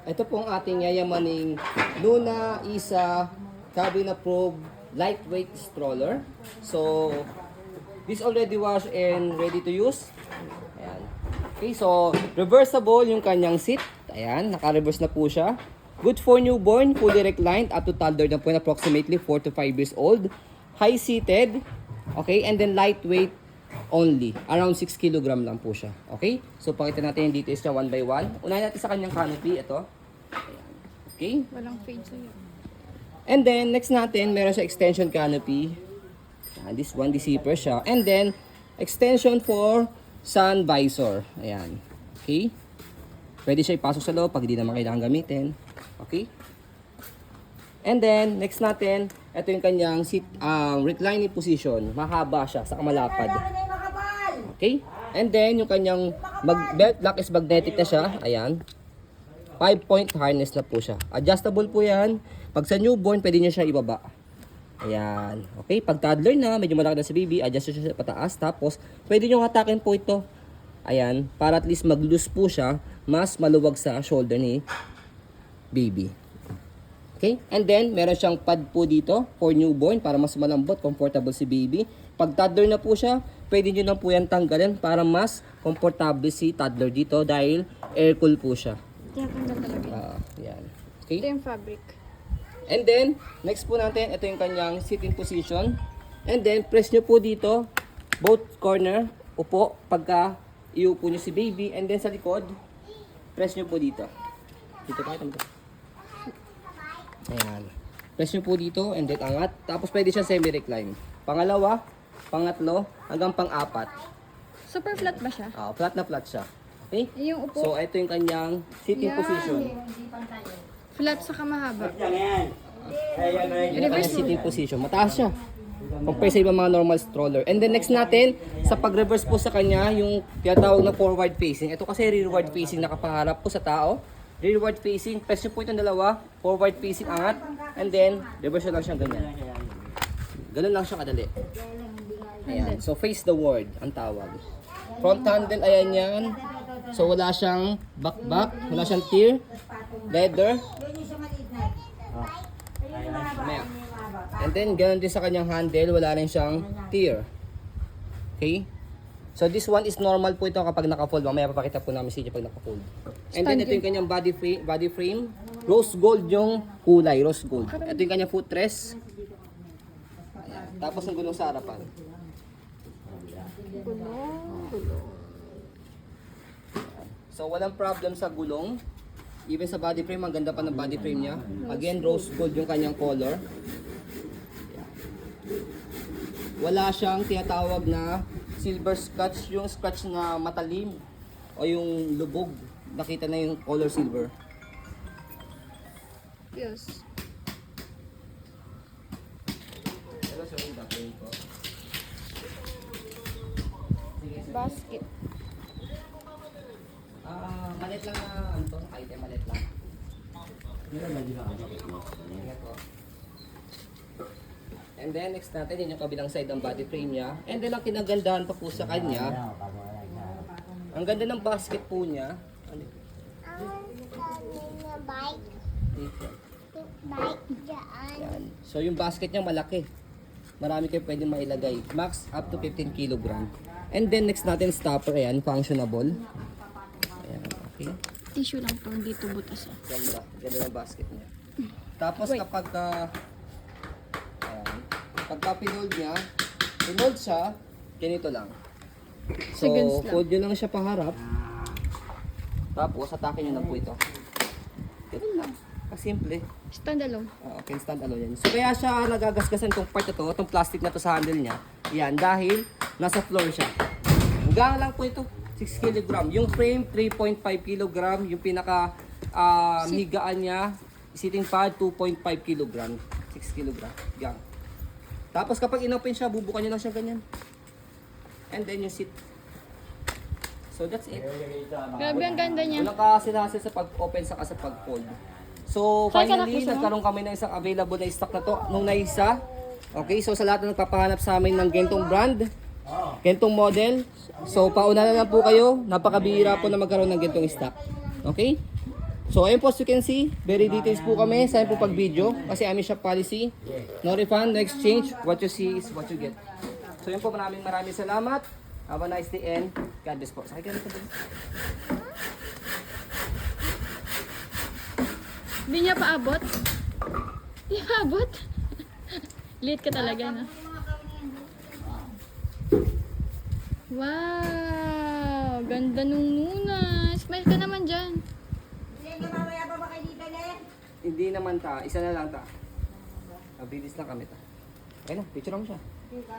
Ito po ang ating yayamaning Luna Isa cabin approved lightweight stroller. So, this already washed and ready to use. Ayan. Okay, so reversible yung kanyang seat. Ayan, naka-reverse na po siya. Good for newborn, fully reclined up to toddler na po approximately 4 to 5 years old. High-seated, okay, and then lightweight only. Around 6 kg lang po siya. Okay? So, pakita natin yung details niya one by one. Unahin natin sa kanyang canopy. Ito. Ayan. Okay? Walang fade sa'yo. And then, next natin, meron siya extension canopy. Ayan, this one, the zipper siya. And then, extension for sun visor. Ayan. Okay? Pwede siya ipasok sa loob pag hindi naman kailangan gamitin. Okay? And then, next natin, ito yung kanyang seat, reclining position. Mahaba siya, sa kamalapad. Okay? And then, yung kanyang belt lock is magnetic na siya. Ayan. 5-point harness na po siya. Adjustable po yan. Pag sa newborn, pwede nyo siya ibaba. Ayan. Okay? Pag toddler na, medyo malaki na si baby, adjust siya pataas. Tapos, pwede nyo hatakin po ito. Ayan. Para at least mag-loose po siya, mas maluwag sa shoulder ni baby. Okay? And then, meron siyang pad po dito for newborn para mas malambot, comfortable si baby. Pag toddler na po siya, pwede nyo na po yan tanggalin para mas comfortable si toddler dito dahil air cool po siya. Tinatanggal talaga. Yan. Ito Okay? yung fabric. And then, next po natin, ito yung kanyang sitting position. And then, press nyo po dito, both corner, upo, pagka iupo nyo si baby. And then sa likod, press nyo po dito. Dito pa ito. Ayan. Press nyo po dito and then angat. Tapos pwede siya semi-recline. Pangalawa, pangatlo, hanggang pang-apat. Super flat ba siya? Flat na flat siya. Okay? Yung upo. So, ito yung kanyang sitting Yan. position. Flat sa kamahaba. Yung kanyang sitting position. Mataas siya. Compare sa ibang mga normal stroller. And then next natin, sa pag-reverse po sa kanya, yung tinatawag na forward facing. Ito kasi rearward facing nakapangarap po sa tao. Rearward facing, press nyo po itong dalawa, forward facing angat, and then reverse lang siya ganyan. Ganun lang siya kadali. Ayan, so face the word ang tawag. Front handle, ayan yan. So wala siyang back, wala siyang tear, leather. Mamaya. And then ganun din sa kanyang handle, wala rin siyang tear. Okay? So this one is normal po ito kapag naka-fold. Mamaya papakita po namin sa inyo pag naka-fold. And then ito yung kanyang body frame. Rose gold yung kulay, rose gold. Ito yung kanyang footrest. Ayan. Tapos ang gulong sa harapan. So walang problem sa gulong. Even sa body frame, ang ganda pa ng body frame niya. Again, rose gold yung kanyang color. Wala siyang tinatawag na silver scratch, yung scratch na matalim o yung lubog. Nakita na yung color silver. Yes. Basket. Malit lang na ano to, item malit lang. And then next natin yun yung kabilang side ng body frame niya. And then ang kinagandahan pa po sa kanya, ang ganda ng basket po niya. Ano? Yan. So yung basket niya malaki. Marami kayo pwedeng mailagay. Max up to 15 kg. And then next natin stopper, ayan, functionable. Ayan, okay. Tissue lang to, dito butas. Ganda. Ganda ng basket niya. Tapos kapag ayan, pagka pinold niya, pinold siya, ganito lang. So, Seconds lang. fold nyo lang siya paharap. Tapos, atake nyo lang po ito. Ganun lang. Kasimple. Stand alone. Okay, stand alone yan. So, kaya siya nagagasgasan itong part na to, itong plastic na to sa handle niya. Yan, dahil nasa floor siya. Hanggang lang po ito, 6 kg. Yung frame, 3.5 kg. Yung pinaka higaan niya, sitting pad, 2.5 kg. 6 kg. Gang. Tapos kapag inopen siya, bubukan niyo lang siya ganyan. And then yung seat. So that's it. Grabe, ang ganda niya. Walang kasinhasil sa pag-open sa pag-fold. So finally, nagkaroon kami ng isang available na stock na to nung naisa. Okay, so sa lahat na nagpapahanap sa amin ng gentong brand, gentong model, so pauna na lang po kayo. Napakabihira po na magkaroon ng gentong stock. Okay? So, ayun po, as you can see, very details po kami sa po pag video kasi aming shop policy. No refund, no exchange. What you see is what you get. So, yun po, maraming salamat. Have a nice day and God bless po. Sakay ka rito. Hindi niya paabot? Hindi paabot? Late ka talaga, no? Wow! Ganda nung nuna. Smile ka naman dyan. Hindi naman ta, isa na lang ta. Mabilis lang kami ta. Okay na, picture mo siya.